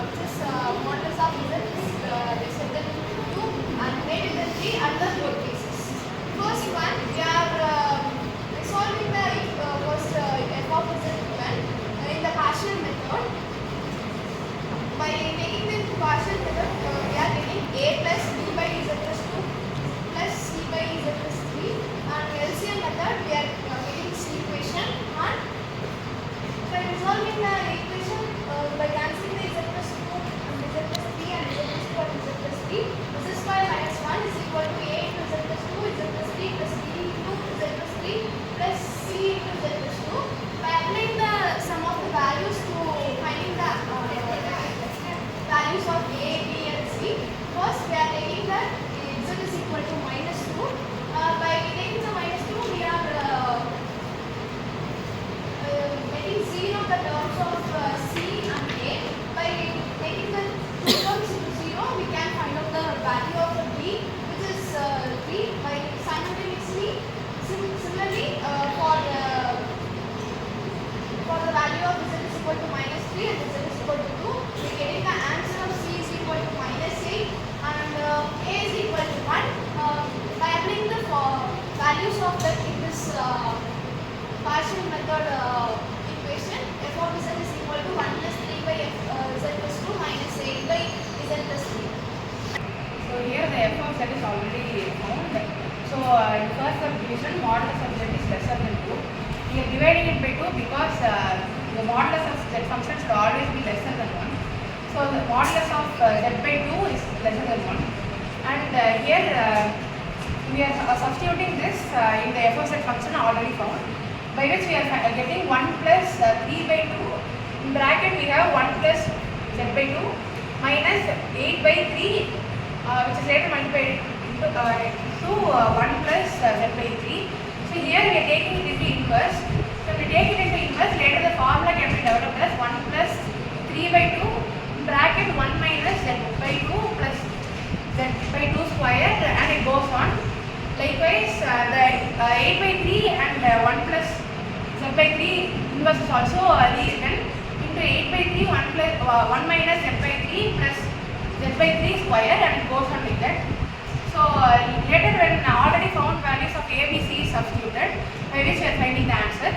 which is modulus of z is less than 2 and greater than 3 under both cases. First one, we are resolving the first f of z given in the partial method. By taking the partial method, we are getting a plus b by z plus 2 plus c by z plus 3, and LCM method we are getting this equation, and by resolving the equation by cancelling the z plus 2 and z plus 3 and z plus 2 and z plus 3, z square minus 1 is equal to a into z plus 2 z plus 3 plus b into z plus 3 plus c into z plus 2. By applying the sum of the values to finding the values of a, b and c, first we are taking that z is equal to minus 2. By taking the minus 2, we are getting 0 the terms of c and a. By taking the two terms into 0, we can find out the value of the b, which is 3. By simultaneously, similarly for the value of z is equal to minus 3 and z is equal to 2, we are getting the answer of c is equal to minus 8 and a is equal to 1. By applying the values of that in this partial method equation, f of z is equal to 1 plus 3 by z plus 2 minus 8 by z plus 3. So here the f of z is already found. So in first subdivision, modulus of z is lesser than 2. We are dividing it by 2 because the modulus of z function should always be lesser than 1. So the modulus of z by 2 is lesser than 1. And here we are substituting this in the f of z function already found, by which we are getting 1 plus 3 by 2. In bracket we have 1 plus z by 2 minus 8 by 3, which is later multiplied to 1 plus z by 3. So here we are taking it into inverse. So when we take it into inverse, later the formula can be developed as 1 plus 3 by 2 in bracket 1 minus z by 2 plus z by 2 square, and it goes on. Likewise, the 8 by 3 and 1 plus z by 3 inverse is also rewritten into 8 by 3 1 minus z by 3 plus z by 3 square, and it goes on like that. So later when already found values of a, b, c is substituted, by which we are finding the answer.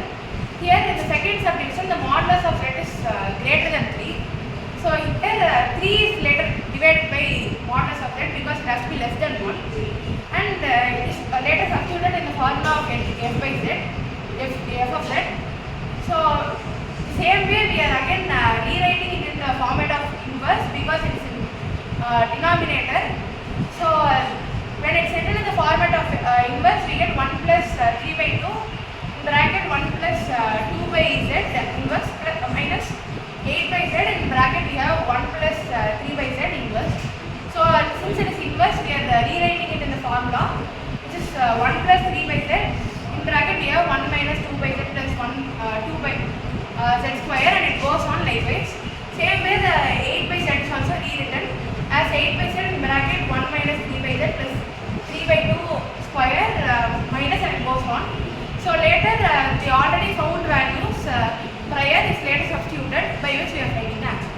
Here in the second subdivision, the modulus of z is greater than 3. So here 3 is later divided by modulus of z because it has to be less than 1, and it is later substituted in the formula of f by z, f of z. So same way we are again rewriting it in the format of inverse because it is in denominator. So when it is written in the format of inverse, we get 1 plus 3 by 2 in bracket 1 plus 2 by z inverse minus 8 by z, in bracket we have 1 plus 3 by z inverse. So since it is inverse, we are rewriting it in the formula, which is 1 plus 3 by z, in bracket we have 1 minus 2 by z plus 2 by z square, and it goes on likewise. Same way the 8 by z is also rewritten as 8 by z in bracket 1 minus 3 by z plus 3 by 2 square minus, and it goes on. So later the already found values prior is later substituted, by which we are finding the answer.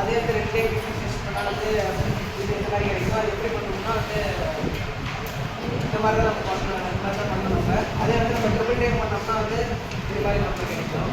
அதே வந்து ரெண்டு differentiation பண்ணால் வந்து இது எந்த மாதிரி கிடைக்கும், அது எப்படி பண்ணணும்னா வந்து இந்த மாதிரி தான் நம்ம பண்ணணும், இந்த மாதிரி தான் பண்ணணும். நம்ம அதே வந்து நம்ம ட்ரிபிள் டைம் பண்ணோம்னா வந்து இது மாதிரி நமக்கு கிடைக்கும்.